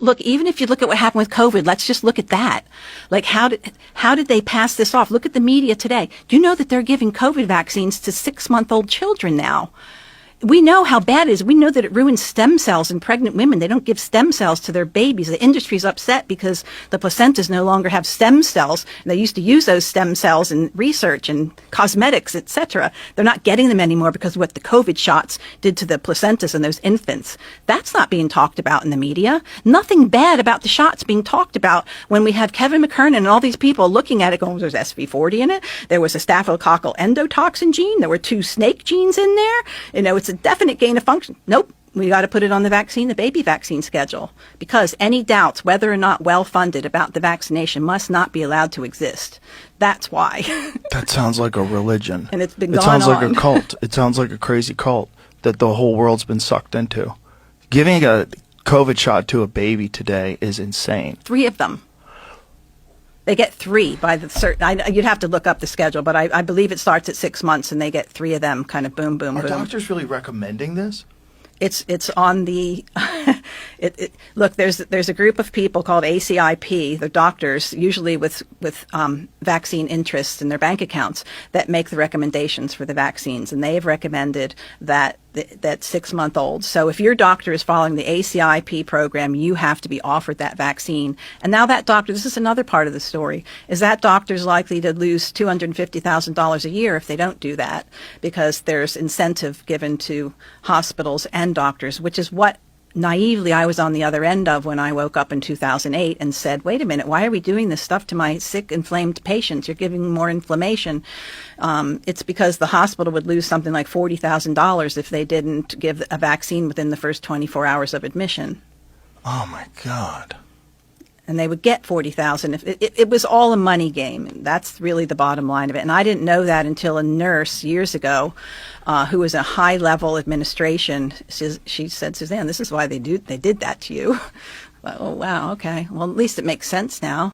look, even if you look at what happened with COVID, let's just look at that. Like, how did they pass this off? Look at the media today. Do you know that they're giving COVID vaccines to 6-month-old children now? We know how bad it is. We know that it ruins stem cells in pregnant women. They don't give stem cells to their babies. The industry's upset because the placentas no longer have stem cells. They used to use those stem cells in research and cosmetics, etc. They're not getting them anymore because of what the COVID shots did to the placentas and those infants. That's not being talked about in the media. Nothing bad about the shots being talked about when we have Kevin McKernan and all these people looking at it going, there's SV40 in it. There was a staphylococcal endotoxin gene. There were 2 snake genes in there. You know, it's a definite gain of function. Nope. We got to put it on the baby vaccine schedule, because any doubts whether or not well funded about the vaccination must not be allowed to exist. That's why. That sounds like a religion. And it's been It gone sounds on. like a cult. It sounds like a crazy cult that the whole world's been sucked into. Giving a COVID shot to a baby today is insane. 3 of them. They get 3 by the certain. You'd have to look up the schedule, but I believe it starts at 6 months, and they get 3 of them. Kind of boom, boom, Are boom. doctors really recommending this? It's on the. Look, there's a group of people called ACIP. They're doctors, usually with vaccine interests in their bank accounts, that make the recommendations for the vaccines, and they have recommended that 6-month-olds. So if your doctor is following the ACIP program, you have to be offered that vaccine. And now that doctor, this is another part of the story, is that doctor's likely to lose $250,000 a year if they don't do that, because there's incentive given to hospitals and doctors, which is what naively I was on the other end of when I woke up in 2008 and said, wait a minute, why are we doing this stuff to my sick, inflamed patients? You're giving more inflammation. It's because the hospital would lose something like $40,000 if they didn't give a vaccine within the first 24 hours of admission. Oh, my God. And they would get $40,000 if it was all a money game. That's really the bottom line of it. And I didn't know that until a nurse years ago, who was a high-level administration. She said, Suzanne, this is why they did that to you. Oh, wow, okay. Well, at least it makes sense now.